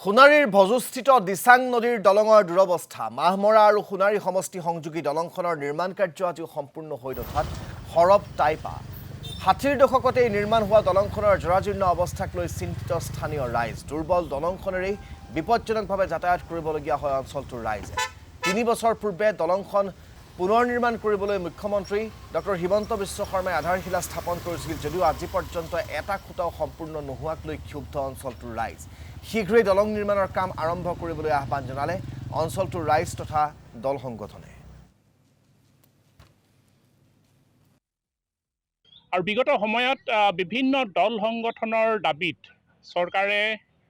সোণাৰীৰ ভজুস্থিত দিচাং নদীৰ দলঙৰ দুৰৱস্থা মাহমৰা আৰু সোণাৰী সমষ্টি সংযোগী দলংখনৰ নিৰ্মাণ কাৰ্য আজিও সম্পূৰ্ণ হৈ নুঠাত সৰব টাইপা ৬০ৰ দশকতে নিৰ্মাণ হোৱা দলংখনৰ জৰাজীৰ্ণ অৱস্থাক লৈ চিন্তিত স্থানীয় ৰাইজ দুৰ্বল দলংখনেৰে বিপদজনকভাৱে যাতায়াত কৰিবলগীয়া হয় অঞ্চলটোৰ ৰাইজে ৩ বছৰ পূৰ্বে দলংখন পুনৰ নিৰ্মাণ কৰিবলৈ মুখ্যমন্ত্ৰী ডক্টৰ হিমন্ত বিশ্ব শৰ্মাই আধাৰশিলা স্থাপন কৰিছিল যদিও আজি পৰ্যন্ত এটা খুঁটাও সম্পূৰ্ণ নোহোৱাক লৈ ক্ষুব্ধ অঞ্চলটোৰ ৰাইজ শীঘ্ৰেই দলং নিৰ্মাণৰ কাম আৰম্ভ কৰিবলৈ আহ্বান জনালে অঞ্চলটোৰ ৰাইজ তথা দল সংগঠনে আৰু বিগত সময়ত বিভিন্ন দল সংগঠনৰ দাবীত চৰকাৰে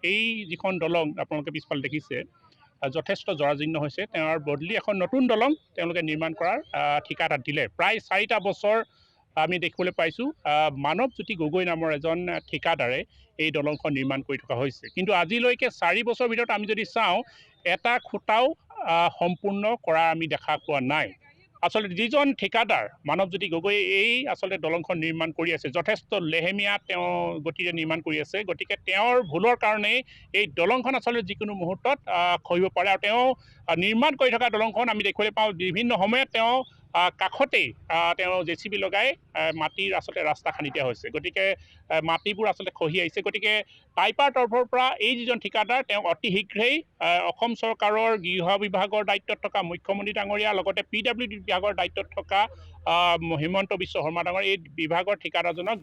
এই যিখন দলং আপোনালোকে পিছফালে দেখিছে যথেষ্ট জৰাজীৰ্ণ হৈছে তেওঁৰ বদলি এখন নতুন দলং তেওঁলোকে নিৰ্মাণ কৰাৰ ঠিকাদাৰ দিলে প্ৰায় 4টা বছৰ আমি দেখিবলৈ পাইছোঁ মানৱজ্যোতি গগৈ নামৰ এজন ঠিকাদাৰে এই দলংখন নিৰ্মাণ কৰি থকা হৈছে কিন্তু আজিলৈকে 4 বছৰৰ ভিতৰত আমি যদি চাওঁ এটা খুঁটাও সম্পূৰ্ণ কৰা আমি দেখা পোৱা নাই আচলতে যিজন ঠিকাদাৰ মানৱজ্যোতি গগৈ এই আচলতে দলংখন নিৰ্মাণ কৰি আছে যথেষ্ট লেহেমীয়া তেওঁ গতিৰে নিৰ্মাণ কৰি আছে গতিকে তেওঁৰ ভুলৰ কাৰণে এই দলংখন আচলতে যিকোনো মুহূৰ্তত খহিব পাৰে আৰু তেওঁ নিৰ্মাণ কৰি থকা দলংখন আমি দেখিবলৈ পাওঁ বিভিন্ন সময়ত তেওঁ কাষতেই তেওঁ জেচিবি লগাই মাটিৰ আচলতে ৰাস্তা খান্দি দিয়া হৈছে গতিকে মাটিবোৰ আচলতে খহি আহিছে গতিকে টাইপাৰ তৰফৰ পৰা এই যিজন ঠিকাদাৰ তেওঁ অতি শীঘ্ৰেই অসম চৰকাৰৰ গৃহ বিভাগৰ দায়িত্বত থকা মুখ্যমন্ত্ৰী ডাঙৰীয়া লগতে PWD বিভাগৰ দায়িত্বত থকা হিমন্ত বিশ্ব শৰ্মা ডাঙৰীয়া এই বিভাগৰ ঠিকাদাৰজনক